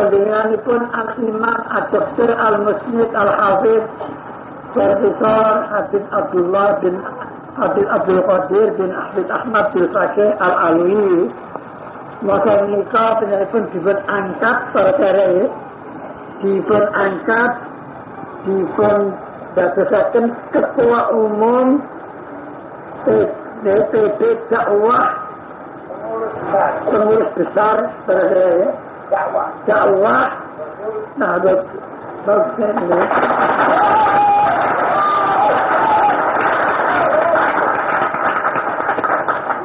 Panjenenganipun Al-Imam Ad-Doktor Al-Musnid Al-Hafidz Profesor Habib Abdullah bin Habib Abdul Qadir bin Habib Ahmad bin Fakih Al-Alwi. Maka menika panjenenganipun dipun angkat perkara dipun angkat dipun dadosaken Ketua Umum DPD Dakwah pengurus besar perkara dakwah. Nah, bagus ini.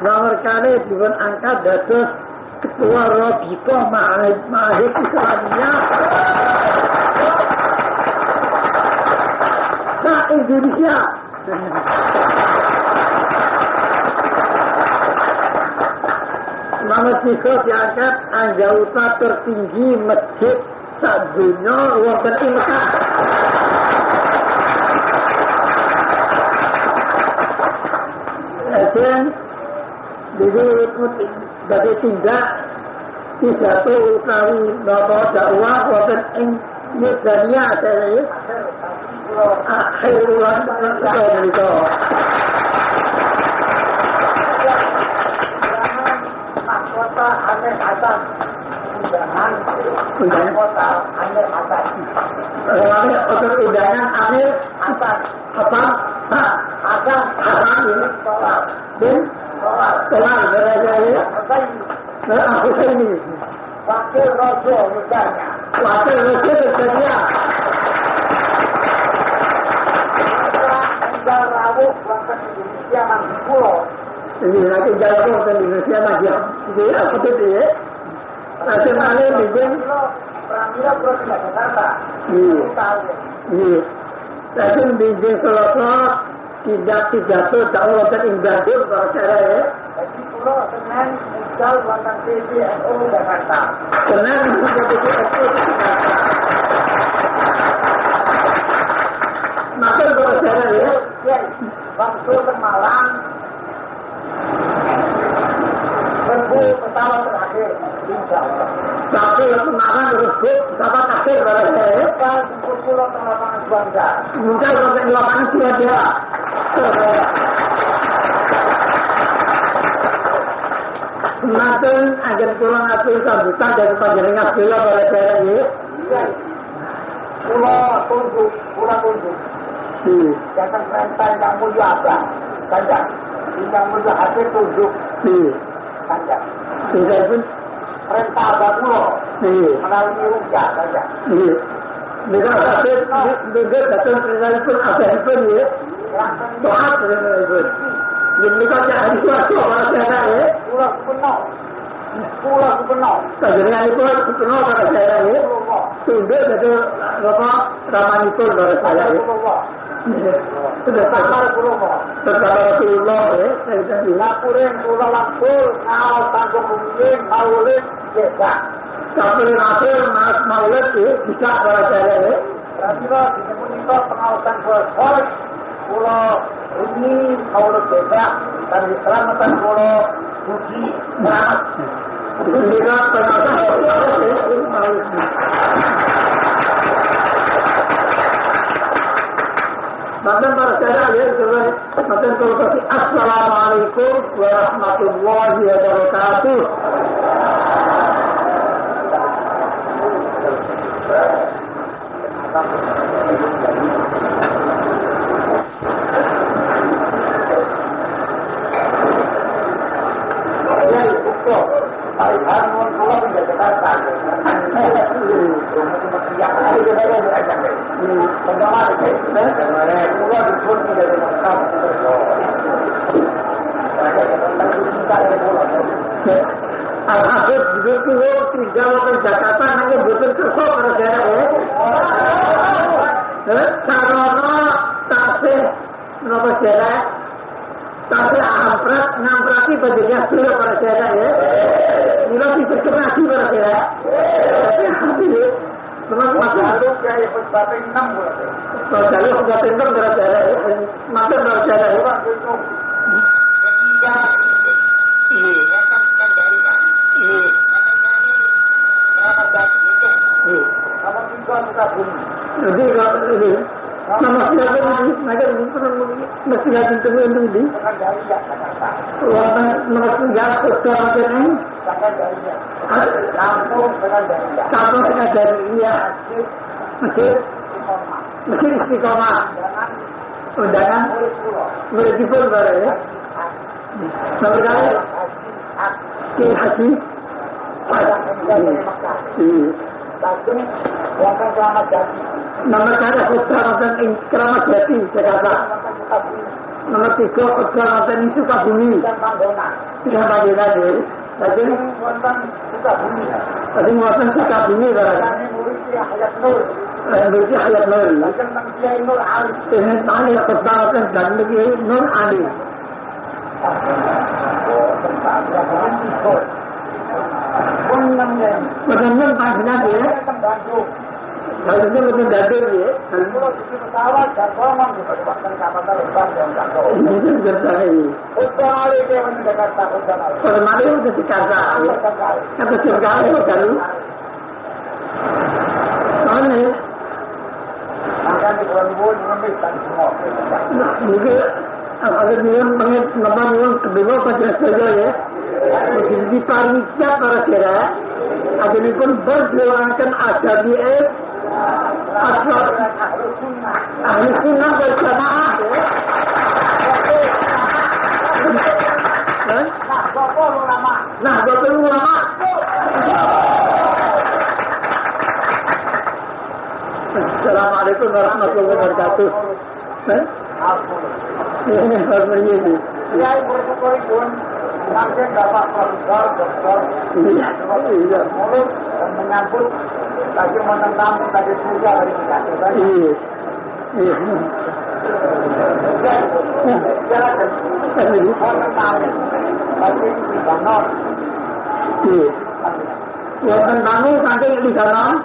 Nomor kali dipun angkat dados Ketua Rabithah Ma'ahid Islamiyah Indonesia. Nomor 3 diangkat anggota tertinggi masjid sadunya wonten ing Mekah. Dan jadi tindak pidato utawi napa dakwah wonten ing Mizaniyah saya akhir bulan itu. Kota Amir Hasan undangan kota Amir Hasan undangan Amir Hasan ini soal berada aku ini wakil raja misalnya wakil raja bersedia tinggal rawuh wonten Indonesia masih pulau ini lagi jalan wonten Indonesia masih jadi apa itu ya nanti malam bikin Pramila Pulau Jakarta iya nanti bikin selesai tidak pidato dakwah wonten ing Bandung kalau saya ya jadi pulau Senin misal wonten PBNU Jakarta Senin wonten PBNU Jakarta maka kalau saya ya waktu ke Malang Rebu pesawat terakhir tapi kemarin Rebu pesawat terakhir pada saya kan pulau ke lapangan Bangga mungkin ke lapangan Surabaya semakin agar pulang atur sambutan dari panjenengan beliau pada saya ini pulau Tunduk jangan perintah yang mulia apa saja yang mulia hati Tunduk saja sudah pun perintah ada pulau melalui rujak saja mereka datang perintah pun ada pun ya doa perintah pun jadi mereka ada suatu orang saya ya pulau penuh kajian itu penuh pada saya ya Tunduk itu apa Ramanipur pada saya ya sudah sampai bersama Rasulullah ya saya tadi laporin pulau lampur kalau tanggung mungkin maulid bisa tapi lampur maulid ya bisa pada saya ya berarti lah disebut pengawasan pulau ini maulid bisa dan diselamatkan pulau Budi Muhammad ini kan pengawasan maulid Bahkan para saudara ya, bahkan kalau kasih Assalamualaikum warahmatullahi wabarakatuh. Ya, itu. Parihan pulau menjadi Jakarta. Yang ada di dalam kerajaan. Pengawas pulau disebut dari Mekah. Al-Habib begitu tinggal di Jakarta hanya betul kesok negara ya. Sarana tasih menapa jarak tasih amprat ngamprati bajunya dulu pada jarak ya. Mila diperkenasi pada jarak. Tapi ya memang masih ada kayak bapak 6 bulan. Kalau saya sudah pintar pada jarak ya. Maksud pada jarak ya. Ketiga ini. Jadi kalau ini nama siapa ini? Naga mesti lagi temu di. Orang nama sejarah sejarah ini. Kampung dari iya. Masih istiqomah. Undangan murid pun baru ya. Nomor kali ke haji. Nomor kali Kecamatan Kramat Jati Jakarta. Nomor 3 Kecamatan Sukabumi. Sudah Madinah ya. Tadi muatan Sukabumi barang. Muridnya Hayat Nur. Ini tadi Kecamatan dan lagi Nur Ali. Benar-benar panggilan ya. Harusnya betul dadur ya. Pesawat dan ngomong di Kecamatan Lebak dan Jakarta. Ini benar ini. Utamali dia mendekat Utamali. Utamali itu di Jakarta. Atau Jakarta itu baru. Mana? Makan di bulan-bulan mengambil semua. Nah, mungkin ada yang nama yang kedua pada saja ya. Jadi panitia para kira, ada yang pun berjuangkan AKBS, ahli sunnah berjamaah. Nah, bapak ulama. Assalamualaikum warahmatullahi wabarakatuh. Ini harus ini. Ya, bersyukur pun. Makin dapat profesor, doktor, mulut dan menyambut lagi menentang tadi surga dari kita. Iya. Jalan menentang lagi di Banor. Iya. Yang tentangnya sampai di dalam.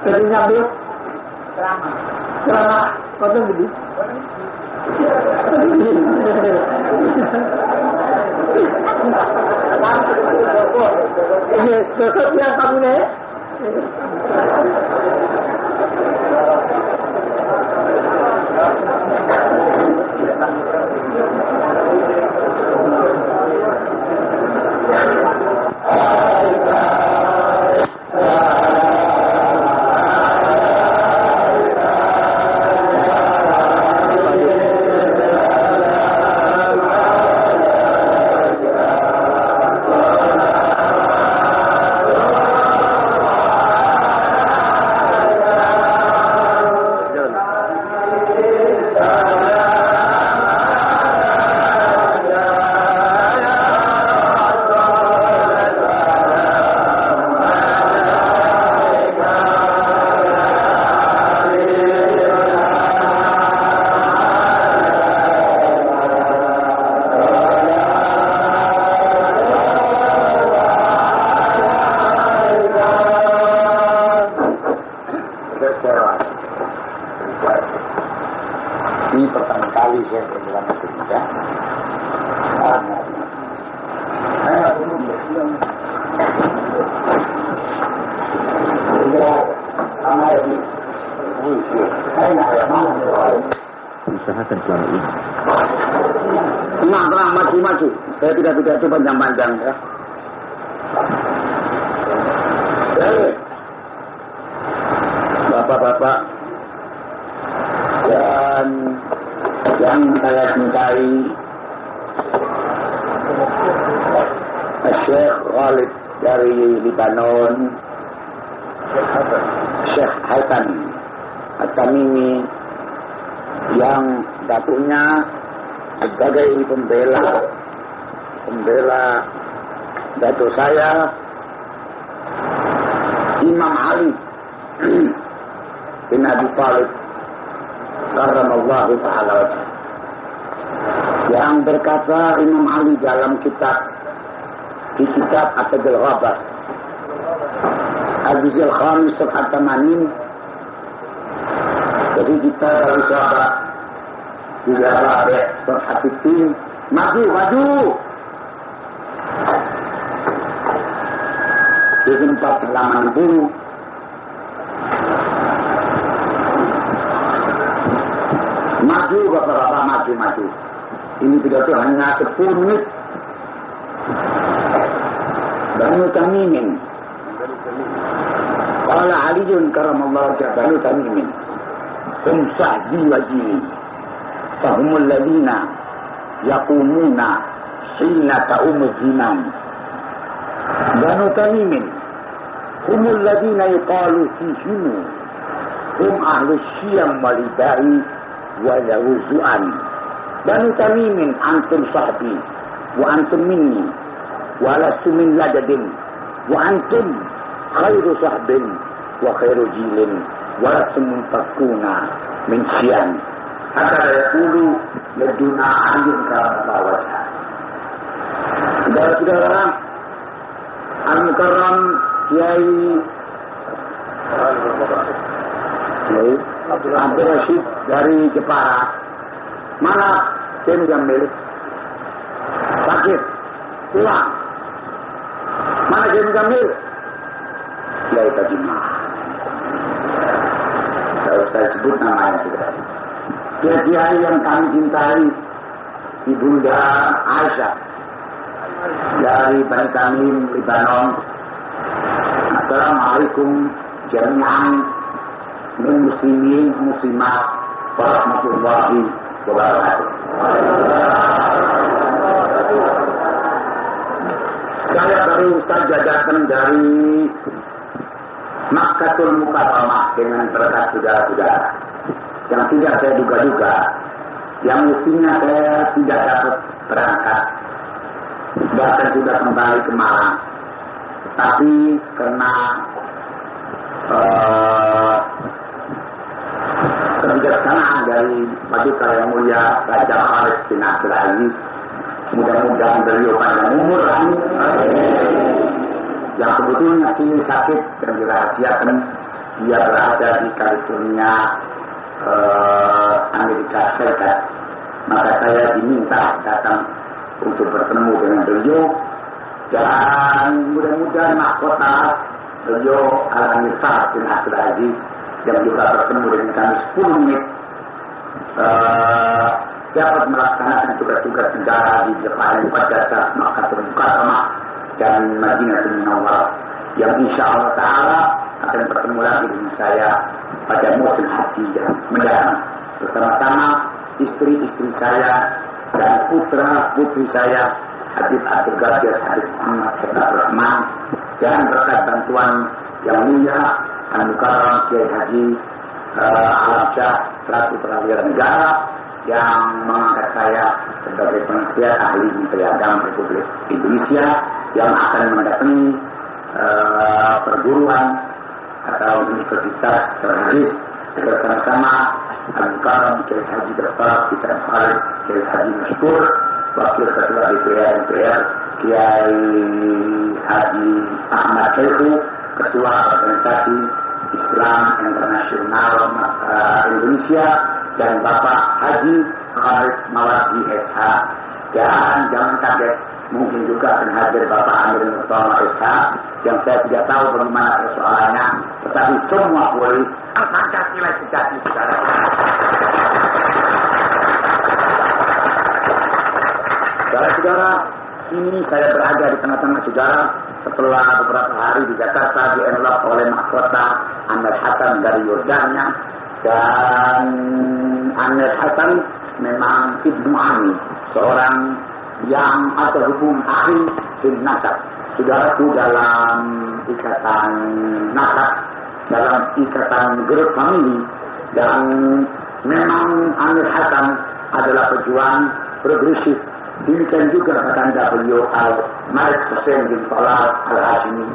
Jadi nyambut. Ceramah. Betul begitu. Ini besok yang kamu nih. Ini pertama kali saya berjalan ke Indonesia. Usahakan selama ini. Tenang, maju. Saya tidak itu panjang-panjang ya. Bapak-bapak dan yang saya cintai, Syekh Khalid dari Libanon, Syekh Hasan At-Tamimi yang datuknya sebagai pembela datuk saya Imam Ali bin Abi Thalib karramallahu ta'ala wajhah, yang berkata Imam Ali dalam kitab At-Tajil Ghabah Al-Juz'il Khamis At-Tamanin. Jadi kita dari sahabat juga ada perhatian maju di tempat halaman 60. seolah-olah maju-maju. Ini pidato hanya 10 menit. Banu Tamimin. Qala Aliun karamallahu wajhahu Banu Tamimin. Hum sahbi wa jili. Fahumul ladina yaqumuna hina ta'umul ziman. Banu Tamimin. Humul ladina yuqalu fihimu. Hum ahlus syiyam walibai wa yawuzu'an. Banu Tamimin antum sahbi wa antum minni wa lastu min ladadin wa antum khairu sahbin wa khairu jilin wa lastu muntakuna min syian. Hatta yaqulu laduna ayun karama wajah. Saudara-saudara, Al-Mukarram Kiai Abdul Rashid dari Jepara. Mana Kiai Mujammil? Sakit, pulang. Mana Kiai Mujammil? Kiai Tajimah. Saya sebut namanya juga. Kiai yang kami cintai, Ibunda Aisyah dari Bani Tamim, Libanon. Assalamualaikum jami'an min muslimin muslimat warahmatullahi wabarakatuh. Saya baru saja datang dari Makkatul Mukarramah dengan berkat saudara-saudara yang tidak saya duga-duga, yang mestinya saya tidak dapat berangkat, bahkan sudah kembali ke Malang. Tapi karena kebijaksanaan dari Paduka Yang Mulia Raja Khalid bin Abdul Aziz, mudah-mudahan beliau panjang umur, yang sebetulnya kini sakit dan dirahasiakan dia berada di California, Amerika Serikat. Maka saya diminta datang untuk bertemu dengan beliau, dan mudah-mudahan mahkota beliau Al-Amir Fahd bin Abdul Aziz yang juga bertemu dengan kami 10 menit dapat melaksanakan tugas-tugas negara di Jepara pada saat Makkatul Mukarramah dan Madinatul Munawwarah, yang insya Allah Ta'ala akan bertemu lagi dengan saya pada musim haji yang mendatang bersama-sama istri-istri saya dan putra-putri saya, Habib Abdul Qadir, Habib Muhammad Abdul Rahman, dan berkat bantuan yang mulia Al-Mukarram Kiai Haji Alamsyah selaku perwira negara yang mengangkat saya sebagai penasihat ahli Menteri Agama Republik Indonesia yang akan mendatangi perguruan atau universitas terhadis bersama-sama Al-Mukarram Kiai Haji Dr. Peter Khalid Kiai Haji Mashkur, Wakil Ketua DPR MPR Kiai Haji Ahmad Syekhu, Ketua Organisasi Islam Internasional Indonesia, dan Bapak Haji Khalid Mawardi SH. Dan jangan kaget, mungkin juga akan hadir Bapak Amir Murtala SH yang saya tidak tahu bagaimana persoalannya, tetapi semua boleh. Pancasila sejati, saudara. Saudara-saudara, ini saya berada di tengah-tengah saudara setelah beberapa hari di Jakarta dienlok oleh mahkota Amir Hasan dari Yordania. Dan Amir Hasan memang Ibnu Ami, seorang yang ada hubungan akhi bin nasab. Saudaraku, dalam ikatan nasab, dalam ikatan grup famili, dan memang Amir Hasan adalah pejuang progresif. Demikian juga kakanda beliau Al-Malik Hussein bin Talal Al-Hashimi,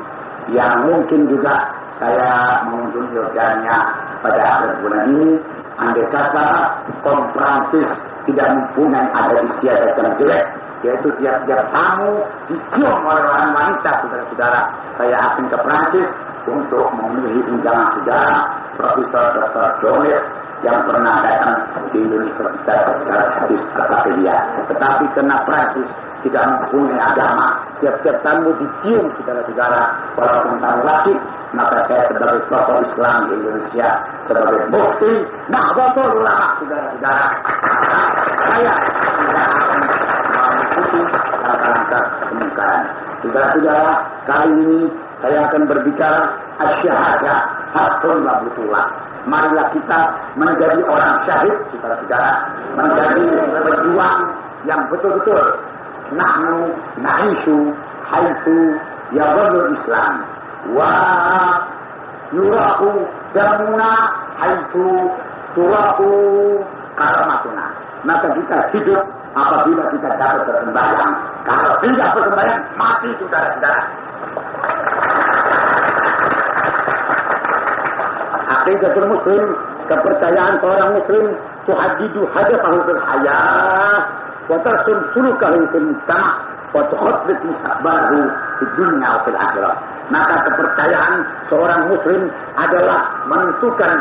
yang mungkin juga saya mengunjungi Yordania pada akhir bulan ini. Andai kata Kom Prancis tidak mempunyai adat istiadat yang jelek, yaitu tiap-tiap tamu dicium oleh orang wanita, saudara-saudara, saya akan ke Prancis untuk memenuhi undangan saudara Profesor Dr. Domir yang pernah datang di Universitas Hadis Al-Fatihiyah. Tetapi karena Prancis tidak mempunyai agama, tiap-tiap tamu dicium saudara-saudara, walaupun tamu laki, maka saya sebagai tokoh Islam di Indonesia, sebagai bukti Nahdlatul Ulama, saudara-saudara, saya tidak akan mengikuti langkah-langkah kemungkaran. Saudara-saudara, kali ini saya akan berbicara asy-syahadah haqqun wa butullah. Marilah kita menjadi orang syahid, saudara-saudara, menjadi pejuang yang betul-betul nahnu na'ishu haitsu yadhulul Islam wa yuraqu jamuna haitsu turaqu karamatuna. Maka kita hidup apabila kita dapat bersembahyang. Kalau tidak bersembahyang, mati, saudara-saudara. Aqidatul muslim, kepercayaan seorang muslim, tuhaddidu hadafahu fil hayah wa tarsun sulukahu fil mujtama' wa tukhaddid mustaqbalahu fid dunya wa fil akhirah. Maka kepercayaan seorang muslim adalah menentukan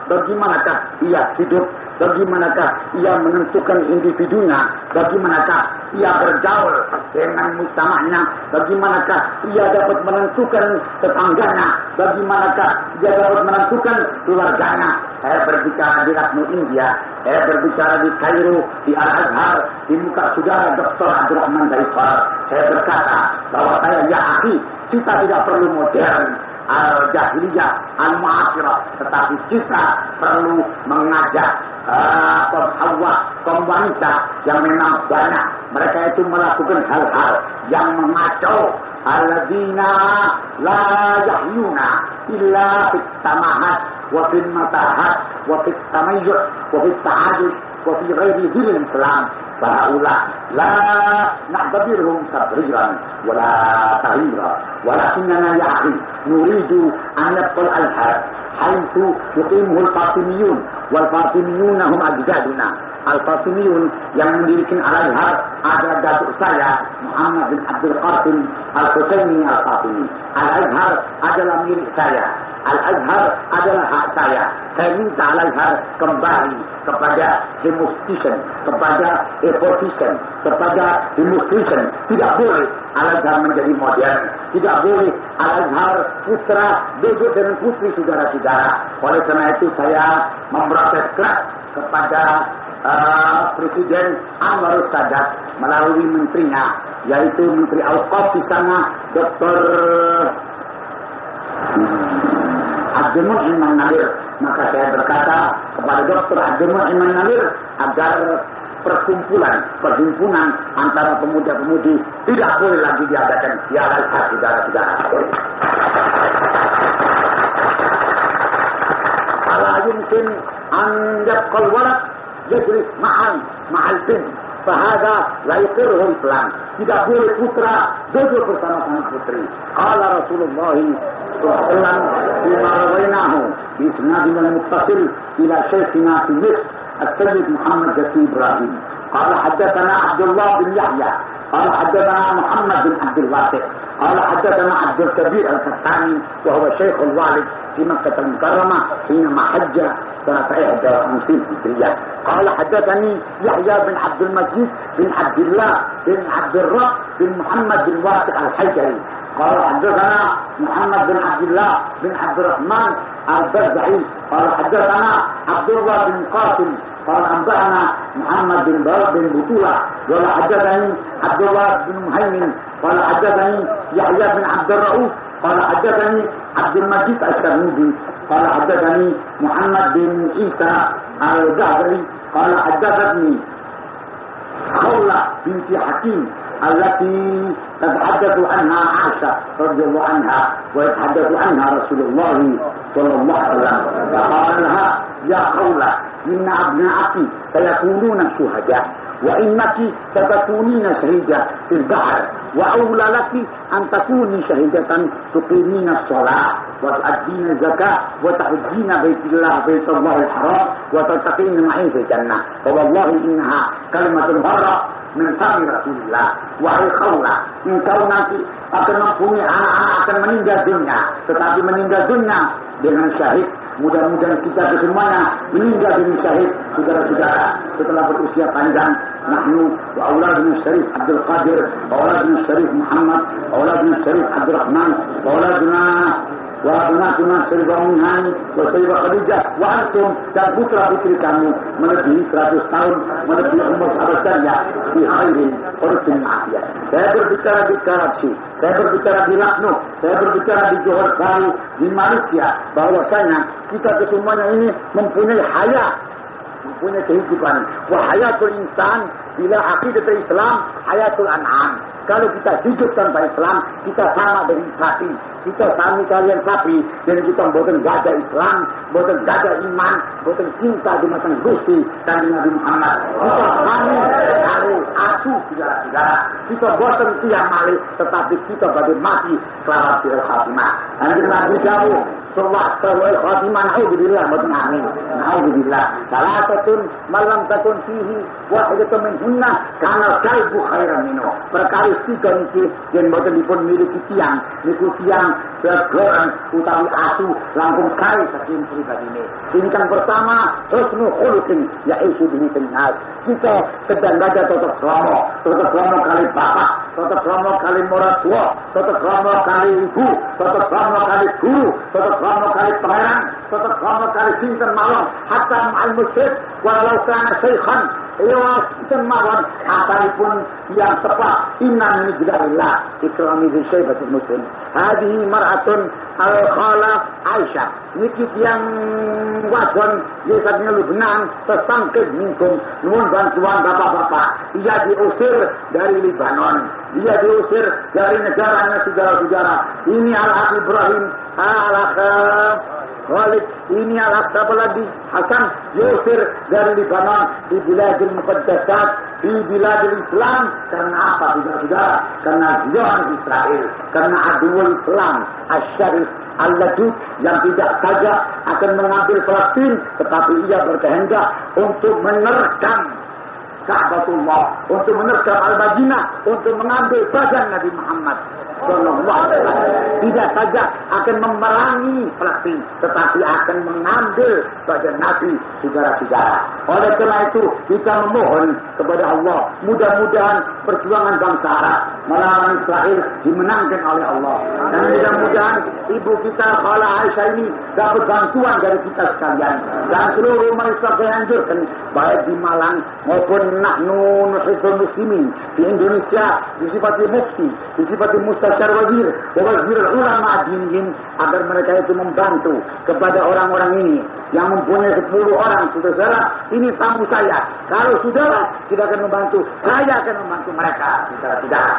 bagaimanakah ia hidup, bagaimanakah ia menentukan individunya, bagaimanakah ia bergaul dengan mujtama'nya, bagaimanakah ia dapat menentukan tetangganya, bagaimanakah ia dapat menentukan keluarganya. Saya berbicara di Rasmu India, saya berbicara di Kairo, di Al-Azhar, di muka saudara Dr. Abdurrahman Daisar. Saya berkata bahwa ya akhi, kita tidak perlu modern, al-jahiliyah, al-mu'asyirah, tetapi kita perlu mengajak kaum wanita yang memang banyak mereka itu melakukan hal-hal yang mengacau, alladzina la yahyuna illa fit tamahat wa fil matahat wa fit tamayyuh wa fit ta'adus wa fi ghairi dinil Islam. Fa'ula la na'tabirhum tabriran wa la tahira walakinna ya akhi nuridu an yabqal al-had haitsu yuqimuhu al-fatimiyun wal fatimiyuna hum ajdaduna. Al-Fatimiyun yang mendirikan Al-Azhar ada datuk saya Muhammad bin Abdul Qasim Al-Husaini Al-Fatimi. Al-Azhar adalah milik saya. Al-Azhar adalah hak saya. Saya minta Al-Azhar kembali kepada demonstration, kepada evolution, kepada demonstration. Tidak boleh Al-Azhar menjadi modern. Tidak boleh Al-Azhar putra bebek dengan putri, saudara-saudara. Oleh karena itu saya memprotes keras kepada Presiden Anwar Sadat melalui menterinya, yaitu Menteri Auqaf di sana, Dr. Abdul Mu'in Nalir. Maka saya berkata kepada Dr. Abdul Mu'in Nalir agar perhimpunan antara pemuda-pemudi tidak boleh lagi diadakan di Al-Azhar, saudara-saudara. Ala yumkin an yabqal walad yajlis ma'al bin, fahada la yuqirruhu Islam. Tidak boleh putra duduk bersama-sama putri. Qala Rasulullah sallallahu alaihi wasallam bima rawainahu bi isnadin muttasil ila syekhina fi Misr Al-Sayyid Muhammad Zaki Ibrahim. Qala haddatsana Abdullah bin Yahya qala haddatsana Muhammad bin Abdul Wasi' qala haddatsana Abdul Kabir Al-Fattani wa huwa Syekh al-Walid في مكة المكرمة حينما حج سنة 51 هجرية. قال حدثني يحيى بن عبد المجيد بن عبد الله بن عبد الرب بن محمد بن واسع الحجري. قال حدثنا محمد بن عبد الله بن عبد الرحمن البرزعي. قال حدثنا عبد الله بن قاسم قال أنبأنا محمد بن بطولة. قال حدثني عبد الله بن مهيمن قال حدثني يحيى بن عبد الرؤوف قال حدثني عبد المجيد الشرنوبي قال حدثني محمد بن عيسى الجعفري قال حدثتني خولة بنت حكيم التي تتحدث عنها عائشة رضي الله عنها ويتحدث عنها رسول الله صلى الله عليه وسلم. فقال لها يا خولة إن أبنائك سيكونون شهداء وإنك ستكونين شهيدة في البحر وأولى لك أن تكوني شهيدة تقيمين الصلاة وتؤدين الزكاة وتحجين بيت الله الحرام وتلتقين معي في الجنة فوالله إنها كلمة برة mentari Rasulullah. Wahai kaulah, engkau nanti akan mempunyai anak-anak akan meninggal dunia. Tetapi meninggal dunia dengan syahid. Mudah-mudahan kita semuanya meninggal dengan syahid, saudara-saudara, setelah berusia panjang. Nahnu wa auladuna Syarif Abdul Qadir, wa auladuna Syarif Muhammad, wa auladuna Syarif Abdul Rahman, wa auladuna Syarif Aminhani, wa Syarif Khadijah, wa antum dan putra-putri kamu melebihi 100 tahun, melebihi umur sahabat saya di khairin urfin afiyah. Saya berbicara di Karachi, saya berbicara di Lucknow, saya berbicara di Johor Bahru, di Malaysia, bahwasanya kita kesemuanya ini mempunyai hayat, mempunyai kehidupan. Wa hayatul insan bila aqidatul Islam hayatul an'am. Kalau kita hidup tanpa Islam, kita sama dengan sapi. Kita sami kalian sapi, dan kita bukan gada Islam, bukan gada iman, bukan cinta di mata Gusti dan Nabi Muhammad. Kita sami kali asu saudara-saudara. Kita bukan tiang malih, tetapi kita bagi mati kelamat di al-khatimah. Dan Nabi jauh. Sallallahu alaihi khatimah, na'udzubillah, amin. Na'udzubillah. Salatatun malam takun fihi wahidatun minhunna kana kalbu khairan minhu. Perkara tiga ini yang boten dipun miliki tiang, niku tiang bergerak utawi asu langkung kali saking pribadi ini. Ini kan pertama husnul khuluqin yaitu bihi nas. Kita sedang ada totok kromo kali bapak, totok kromo kali morat tua, totok kromo kali ibu, totok kromo kali guru, totok kromo kali pangeran, totok kromo kali sinten mawon, hatta ma'al musyrik walau kana syekhan. Iya, semawan asalipun yang tepat. Inna min jillalillah ikrami dzil syaibatul muslim. Hadihi mar'atun al-khala Aisyah. Niki yang wajon yesatnya Lubnan tersangkit minkum nuwun bantuan bapak-bapak. Dia diusir dari Libanon. Dia diusir dari negaranya saudara-saudara. Ini al-Akh Ibrahim, al-Akh Khalid, ini al-Aqsa lagi Hasan diusir dari Libanon di Biladil Muqaddasat, di Biladil Islam. Karena apa saudara-saudara? Karena Zionis Israel, karena Aduul Islam Asyarif Al-Ladud yang tidak saja akan mengambil Palestina, tetapi ia berkehendak untuk menerkam Ka'batullah, untuk menerkam Al-Madinah, untuk mengambil badan Nabi Muhammad Sallallahu Alaihi Wasallam. Tidak saja akan memerangi Palestina, tetapi akan mengambil badan Nabi, saudara-saudara. Oleh karena itu kita memohon kepada Allah, mudah-mudahan perjuangan bangsa Arab melawan Israel dimenangkan oleh Allah, dan mudah-mudahan ibu kita Khala Aisyah ini dapat bantuan dari kita sekalian, dan seluruh masyarakat saya anjurkan baik di Malang maupun nahnu nuhibbul muslimin di Indonesia, disifati mufti, disifati mustasyar wazir, wazir ulama dinihim, agar mereka itu membantu kepada orang-orang ini yang mempunyai 10 orang saudara. Ini tamu saya. Kalau saudara tidak akan membantu, saya akan membantu mereka, saudara-saudara.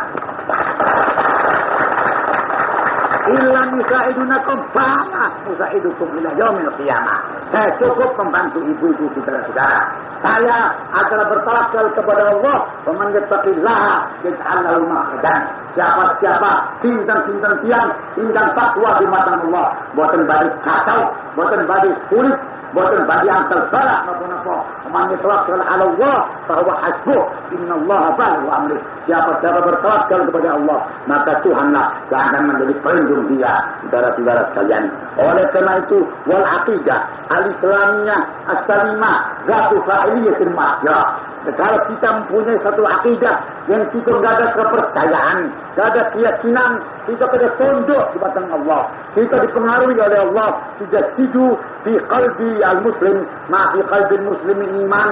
Illa musaidunakum fa'ala musaidukum ila yaumil qiyamah. Saya cukup membantu ibu-ibu saudara-saudara. Saya adalah bertawakal kepada Allah. Faman yattaqillaha yaj'al lahu makhrajan. Siapa-siapa sinten-sinten tiang indang takwa di mata Allah, boten badi kacau, boten badi sulit, boten badi angkel balak napa-napa. Man yatawakkal 'ala Allah fa huwa hasbuh. Innallaha baligh amrih. Siapa-siapa bertawakal kepada Allah, maka Tuhanlah yang akan menjadi pelindung dia, saudara-saudara sekalian. Oleh karena itu, wal aqidah al-islamiyah as-salimah zatu fa'iliyatin mahjah. Kalau kita mempunyai satu akidah yang kita tidak ada kepercayaan, tidak ada keyakinan, kita pada tunduk di batang Allah, kita dipengaruhi oleh Allah, tujasidu fi qalbi al-muslim ma fi qalbi al-muslimin iman,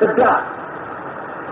tegak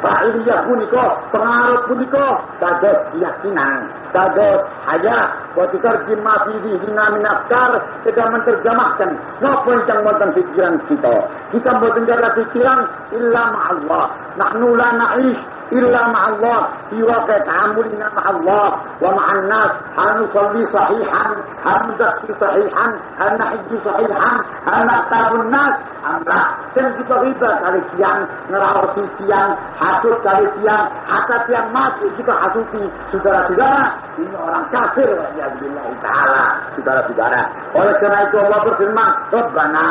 fa'iliyah punika, pengaruh punika, kados keyakinan, kados hayat, wa tutarjim ma fi dhihna min afkar, kita menerjemahkan napa yang wonten pikiran kita. Kita mboten ada pikiran illa ma'allah. Nahnu la na'ish illa ma'allah. Fi waqi' ta'amulina ma'allah wa ma'an nas. Hal nusalli sahihan, hal nuzakki sahihan, hal nahijju sahihan, hal naqtabun nas. Amra. Dan kita riba kali tiang, ngerawasi tiang, hasut kali tiang, hasad tiang mati kita hasuti. Saudara-saudara, ini orang kafir wa'iyadzubillahi ta'ala. Saudara-saudara. Oleh karena itu Allah berfirman, Rabbana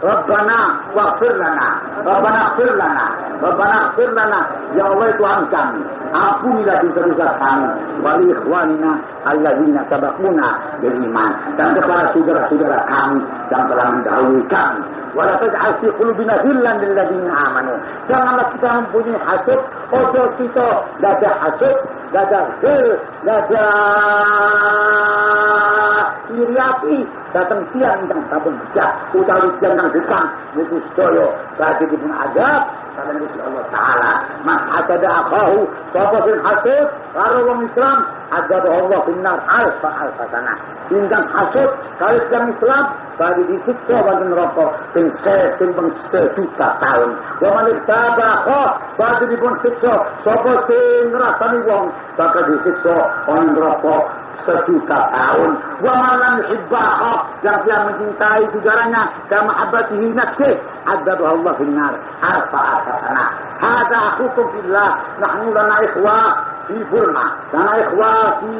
Rabbana waghfir lana, Rabbana ighfir lana, Rabbana ighfir lana. Ya Allah Tuhan kami, ampunilah dosa-dosa kami, wa li ikhwanina alladzina sabaquna bil iman, dan kepada saudara-saudara kami yang telah mendahului kami. Wa la taj'al fi qulubina ghillan lil ladzina amanu. Janganlah kita mempunyai hasud, ojo kita ada hasud, ada ghil, ada iri hati, datang siang yang tabung becah, utawi jangan gesang, itu sedaya berarti dipun adab kalian Gusti Allah Ta'ala. Man hasada akahu, sapa sing hasud karo wong Islam, adab Allah benar alfa sana. Ingkang hasud kali yang Islam bagi disiksa bagi neraka ping sejuta tahun. Wa man tabaha bagi dipun siksa sapa sing ngrasani wong bakal disiksa ana neraka sejuta tahun. Wa man lam yuhibbaha, yang dia mencintai saudaranya kama mahabbatihi nafsi, adzabah Allah finnar alfa sana. Hada hukum fillah. Nahnu lana ikhwah di Burma, lana ikhwah di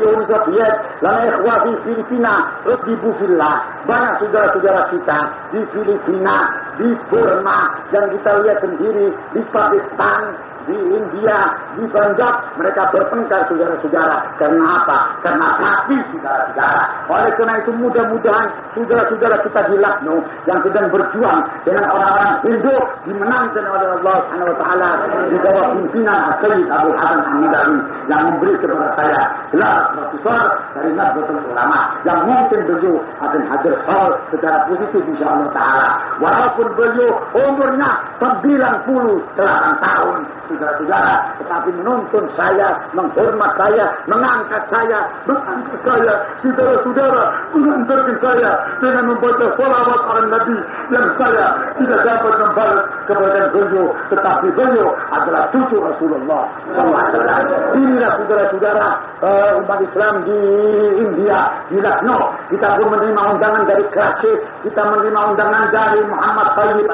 Uni Soviet, lana ikhwah di Filipina, ribu fillah. Banyak saudara-saudara kita di Filipina, di Burma, yang kita lihat sendiri di Pakistan, di India, di Punjab, mereka bertengkar saudara-saudara. Karena apa? Karena sapi saudara-saudara. Oleh karena itu mudah-mudahan saudara-saudara kita di Lucknow yang sedang berjuang dengan orang-orang Hindu dimenangkan oleh Allah Subhanahu wa taala di bawah pimpinan Sayyid Abu Hasan Al-Hanafi yang memberi kepada saya gelar profesor dari Nahdlatul Ulama, yang mungkin beliau akan hadir hal secara positif insyaallah taala. Walaupun beliau umurnya 98 tahun, saudara-saudara, tetapi menuntun saya, menghormat saya, mengangkat saya, saudara-saudara, mengantarkan saya dengan membaca sholawat ala Nabi yang saya tidak dapat membalas kepada beliau, tetapi beliau adalah cucu Rasulullah SAW. Inilah saudara-saudara umat Islam di India, di Lucknow. Kita pun menerima undangan dari Karachi, kita menerima undangan dari Muhammad Tayyib,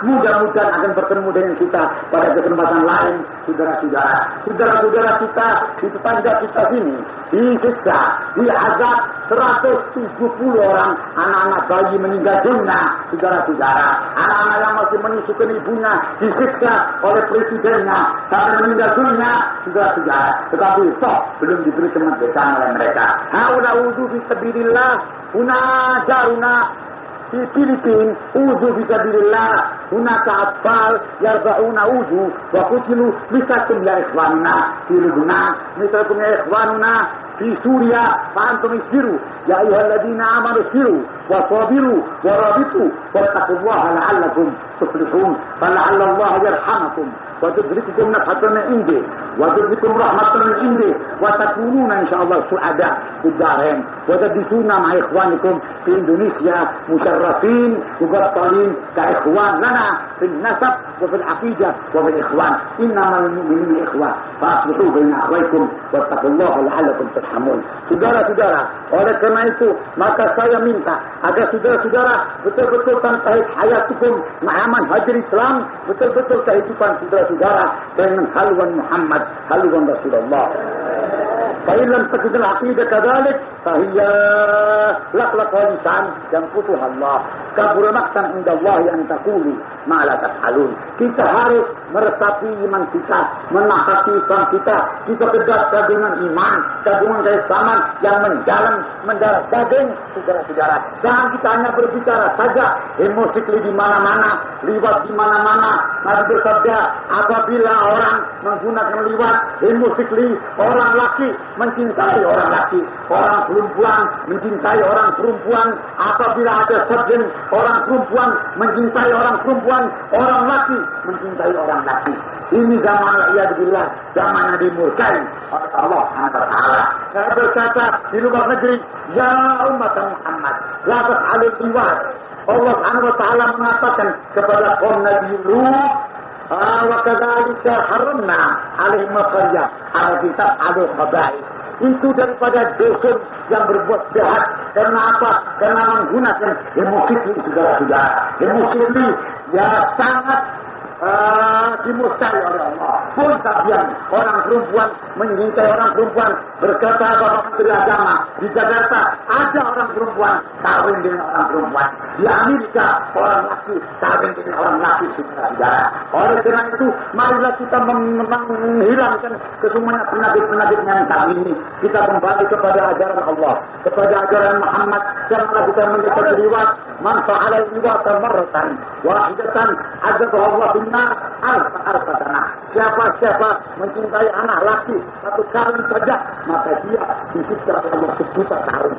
mudah-mudahan akan bertemu dengan kita pada kesempatan lain. Saudara-saudara kita di tetangga kita sini disiksa, diazab 170 orang anak-anak bayi meninggal dunia. Saudara-saudara, anak-anak yang masih menyusukan ibunya disiksa oleh presidennya sampai meninggal dunia. Saudara-saudara, tetapi toh belum diberi kemerdekaan oleh mereka. Haula wudu fisabilillah, huna jaruna di Filipina, uzu fisabilillah, hunaka atfal yarba'una uzu wa qutilu misakum ya ikhwanuna fi Lubnan, misakum ya ikhwanuna fi Suria, fa antum isbiru ya ayyuhalladzina amanu isbiru wa sabiru wa rabitu wattaqullaha la'allakum tuflihun. Fala'alla Allah yarhamakum wa tudrikukum nafhatan min indi wa tudrikukum rahmatan min indi wa takununa insyaallah su'ada fid darain wa tadisuna ma ikhwanikum fi Indonesia musharrafin mubattalin ka ikhwan lana fil nasab wa fil aqidah wa fil ikhwan. Innamal mu'minuna ikhwah fa aslihu baina akhwaykum wattaqullaha la'allakum turhamun. Saudara-saudara, oleh karena itu maka saya minta agar saudara-saudara betul-betul tantahid hayatukum ma'aman hajar Islam, betul-betul kehidupan saudara-saudara dengan haluan Muhammad, haluan Rasulullah. فإن لم تكن العقيدة كذلك فهي لقلق ولسان ينقصها الله. Kabur maktan inda Allah yang taqulu ma la taf'alun. Kita harus meresapi iman kita, menahati Islam kita. Kita kedapkan dengan iman, kandungan keislaman yang mendarah daging, saudara-saudara. Jangan kita hanya berbicara saja, emosikli di mana-mana, liwat di mana-mana. Nabi bersabda, apabila orang menggunakan liwat, emosikli, orang laki mencintai orang laki, orang perempuan mencintai orang perempuan. Apabila ada sabjen, orang perempuan mencintai orang perempuan, orang laki mencintai orang laki. Ini zaman yadillah, zaman yang dimurkai oleh Allah SWT. Saya berkata di luar negeri, ya umat Muhammad, la taf'alul liwat. Allah SWT mengatakan kepada kaum Nabi Lut, wa kadzalika haramna 'alaihim al-qaryah allati ta'alu khaba'ith. Itu daripada dosa yang berbuat jahat. Karena apa? Karena menggunakan emosi, saudara-saudara. Emosi ya sangat dimurkai oleh Allah. Pun sabian orang perempuan mengintai orang perempuan, berkata Bapak Menteri Agama di Jakarta ada orang perempuan kawin dengan orang perempuan. Di Amerika orang laki kawin dengan orang laki, saudara. Oleh karena itu marilah kita menghilangkan kesemuanya penyakit-penyakit mental ini. Kita kembali kepada ajaran Allah, kepada ajaran Muhammad. Janganlah kita menjadi liwat. Man fa'ala liwat marratan wahidatan azzabahu Allah binnar alfa tanah. Siapa mencintai anak laki satu kali saja, maka dia disiksa oleh Allah 1 juta tahun.